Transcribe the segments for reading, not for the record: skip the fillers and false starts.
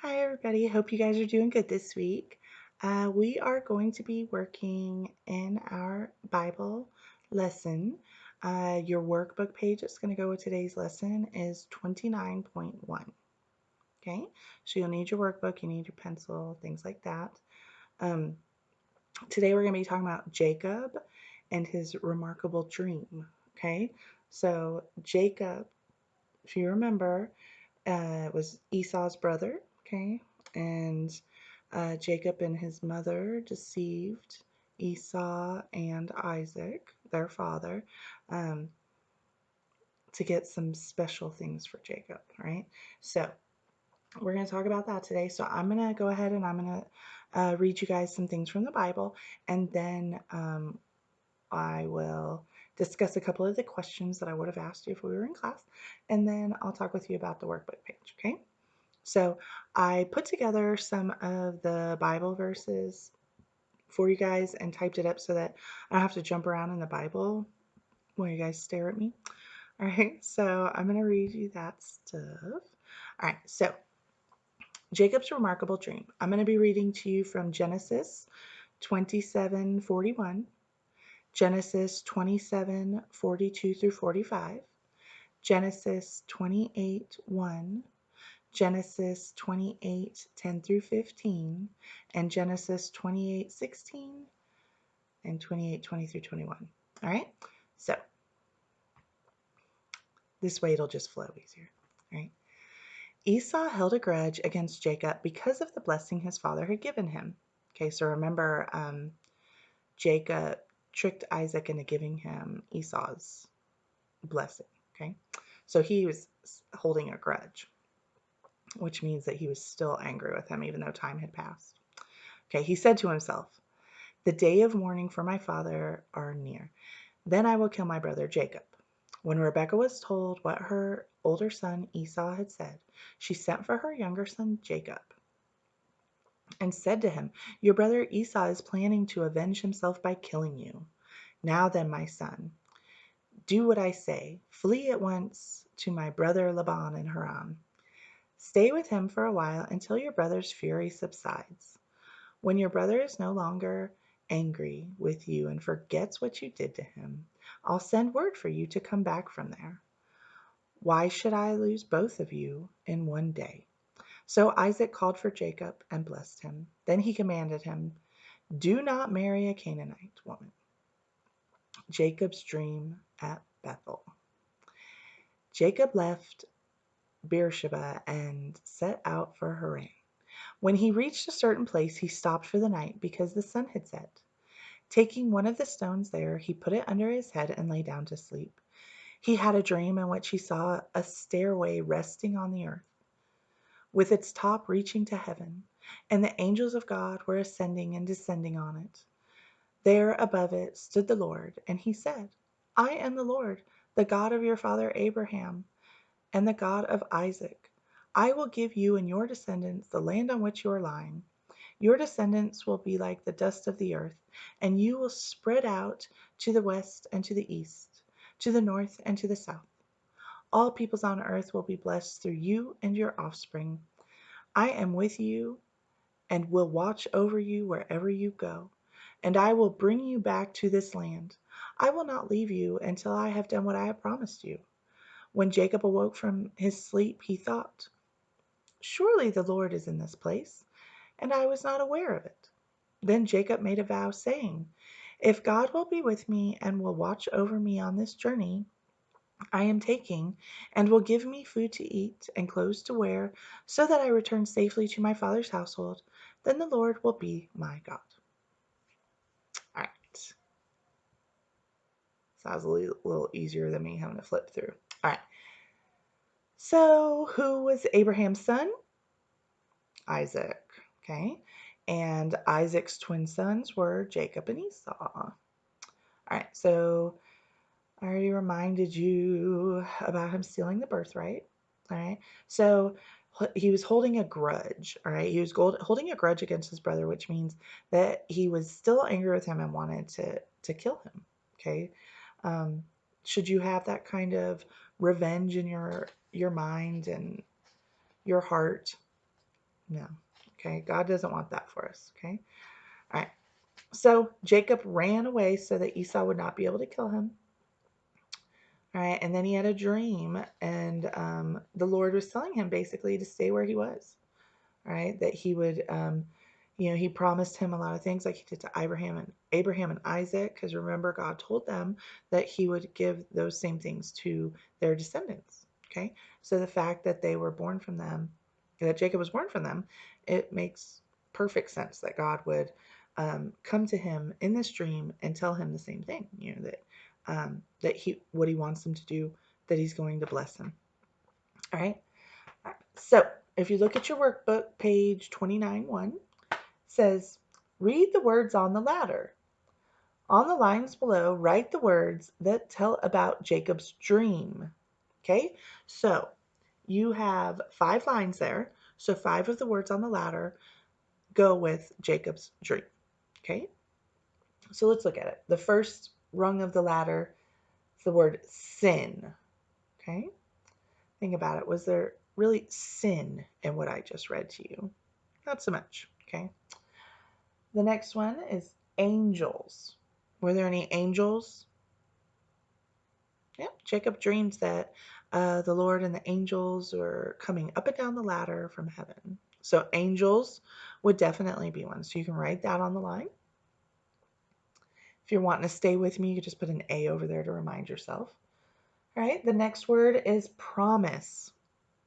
Hi, everybody. Hope you guys are doing good this week. We are going to be working in our Bible lesson. Your workbook page that's going to go with today's lesson is 29.1. Okay, so you'll need your workbook, you need your pencil, things like that. Um, Today we're going to be talking about Jacob and his remarkable dream. Okay, so Jacob, if you remember, was Esau's brother, okay? And Jacob and his mother deceived Esau and Isaac, their father, um, to get some special things for Jacob, right? So we're going to talk about that today. So I'm going to go ahead and I'm going to read you guys some things from the Bible, and then I will discuss a couple of the questions that I would have asked you if we were in class, and then I'll talk with you about the workbook page, okay? So I put together some of the Bible verses for you guys and typed it up so that I don't have to jump around in the Bible when you guys stare at me. All right, so I'm going to read you that stuff. All right, so Jacob's remarkable dream. I'm going to be reading to you from Genesis 27:41, Genesis 27:42 through 45, Genesis 28:1, Genesis 28:10 through 15, and Genesis 28:16 and 28:20 through 21. All right? So this way it'll just flow easier. All right? Esau held a grudge against Jacob because of the blessing his father had given him. Okay, so remember, Jacob tricked Isaac into giving him Esau's blessing. Okay, so he was holding a grudge, which means that he was still angry with him even though time had passed. Okay, he said to himself, "The day of mourning for my father are near. Then I will kill my brother Jacob." When Rebekah was told what her older son Esau had said, she sent for her younger son Jacob and said to him, "Your brother Esau is planning to avenge himself by killing you. Now then, my son, do what I say. Flee at once to my brother Laban in Haran. Stay with him for a while until your brother's fury subsides. When your brother is no longer angry with you and forgets what you did to him, I'll send word for you to come back from there. Why should I lose both of you in one day?" So Isaac called for Jacob and blessed him. Then he commanded him, "Do not marry a Canaanite woman." Jacob's dream at Bethel. Jacob left Beersheba and set out for Haran. When he reached a certain place, he stopped for the night because the sun had set. Taking one of the stones there, he put it under his head and lay down to sleep. He had a dream in which he saw a stairway resting on the earth, with its top reaching to heaven, and the angels of God were ascending and descending on it. There above it stood the Lord, and he said, "I am the Lord, the God of your father Abraham, and the God of Isaac. I will give you and your descendants the land on which you are lying. Your descendants will be like the dust of the earth, and you will spread out to the west and to the east, to the north and to the south. All peoples on earth will be blessed through you and your offspring. I am with you and will watch over you wherever you go, and I will bring you back to this land. I will not leave you until I have done what I have promised you." When Jacob awoke from his sleep, he thought, "Surely the Lord is in this place, and I was not aware of it." Then Jacob made a vow, saying, "If God will be with me and will watch over me on this journey I am taking, and will give me food to eat and clothes to wear, so that I return safely to my father's household, then the Lord will be my God." All right. So that was a little easier than me having to flip through. All right. So who was Abraham's son? Isaac. Okay. And Isaac's twin sons were Jacob and Esau. All right. So I already reminded you about him stealing the birthright. All right. So he was holding a grudge. All right. He was holding a grudge against his brother, which means that he was still angry with him and wanted to kill him. Okay. Um, should you have that kind of revenge in your mind and your heart? No. Okay, God doesn't want that for us. Okay. All right. So Jacob ran away so that Esau would not be able to kill him. All right. And then he had a dream, and the Lord was telling him basically to stay where he was. All right. That he would, he promised him a lot of things like he did to Abraham and Isaac, because remember, God told them that he would give those same things to their descendants. Okay. So the fact that they were born from them, that Jacob was born from them, it makes perfect sense that God would come to him in this dream and tell him the same thing, that what he wants him to do, that he's going to bless him. All right. So if you look at your workbook, page 29:1 says, read the words on the ladder. On the lines below, write the words that tell about Jacob's dream. Okay, so you have 5 lines there. So 5 of the words on the ladder go with Jacob's dream. Okay, so let's look at it. The first rung of the ladder is the word sin. Okay, think about it. Was there really sin in what I just read to you? Not so much. Okay, the next one is angels. Were there any angels? Yeah, Jacob dreams that the Lord and the angels were coming up and down the ladder from heaven. So angels would definitely be one. So you can write that on the line. If you're wanting to stay with me, you can just put an A over there to remind yourself. All right, the next word is promise.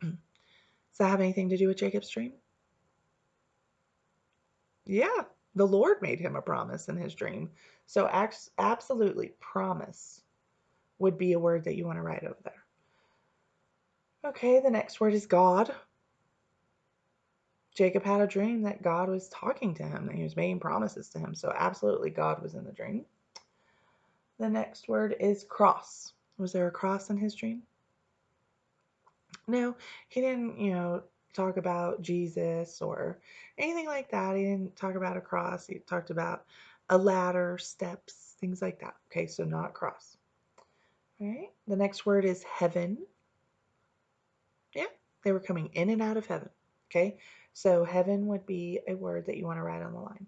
Does that have anything to do with Jacob's dream? Yeah, the Lord made him a promise in his dream. So absolutely, promise would be a word that you want to write over there. Okay, the next word is God. Jacob had a dream that God was talking to him, that he was making promises to him. So absolutely God was in the dream. The next word is cross. Was there a cross in his dream? No, he didn't, talk about Jesus or anything like that. He didn't talk about a cross. He talked about a ladder, steps, things like that. Okay, so not cross. All right. The next word is heaven. Yeah, they were coming in and out of heaven. Okay, so heaven would be a word that you want to write on the line.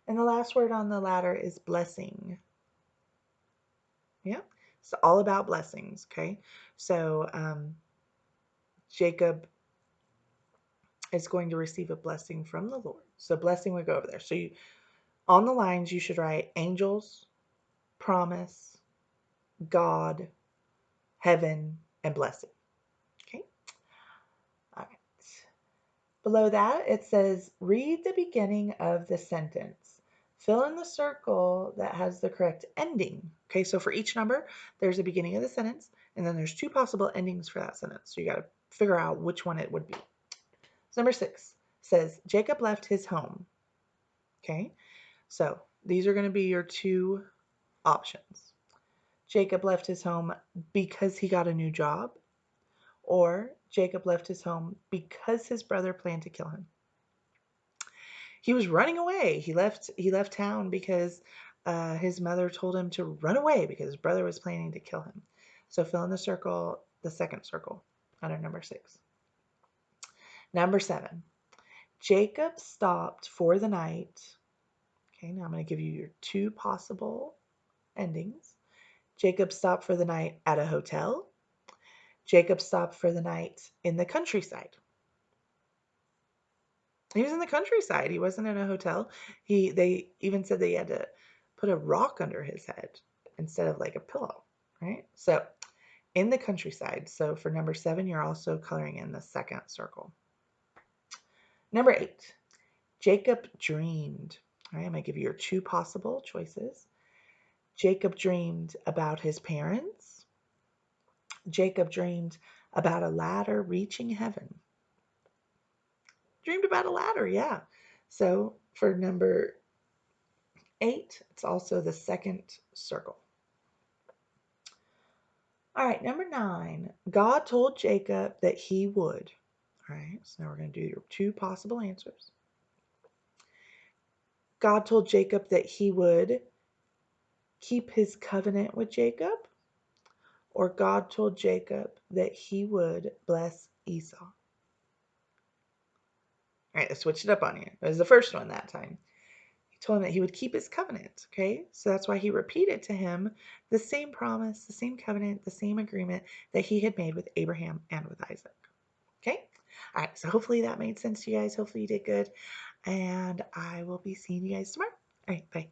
And the last word on the ladder is blessing. Yeah, it's all about blessings. Okay, so Jacob is going to receive a blessing from the Lord. So blessing would go over there. So on the lines, you should write angels, promise, God, heaven, and blessing. Okay. All right. Below that, it says, read the beginning of the sentence. Fill in the circle that has the correct ending. Okay, so for each number, there's a beginning of the sentence, and then there's 2 possible endings for that sentence. So you got to figure out which one it would be. So number 6 says, Jacob left his home. Okay, so these are going to be your 2 options. Jacob left his home because he got a new job, or Jacob left his home because his brother planned to kill him. He was running away. He left town because his mother told him to run away because his brother was planning to kill him. So fill in the second circle under number 6. Number 7, Jacob stopped for the night. Okay, now I'm going to give you your 2 possible endings. Jacob stopped for the night at a hotel. Jacob stopped for the night in the countryside. He was in the countryside. He wasn't in a hotel. They even said they had to put a rock under his head instead of like a pillow, right? So in the countryside. So for number 7, you're also coloring in the second circle. Number 8, Jacob dreamed. All right, I'm going to give you your 2 possible choices. Jacob dreamed about his parents. Jacob dreamed about a ladder reaching heaven. Dreamed about a ladder, yeah. So for number 8, it's also the second circle. All right, number 9, God told Jacob that he would. All right, so now we're going to do your 2 possible answers. God told Jacob that he would keep his covenant with Jacob, or God told Jacob that he would bless Esau. All right, I switched it up on you. It was the first one that time. He told him that he would keep his covenant. Okay, so that's why he repeated to him the same promise, the same covenant, the same agreement that he had made with Abraham and with Isaac. Okay, all right, so hopefully that made sense to you guys. Hopefully you did good, and I will be seeing you guys tomorrow. All right, bye.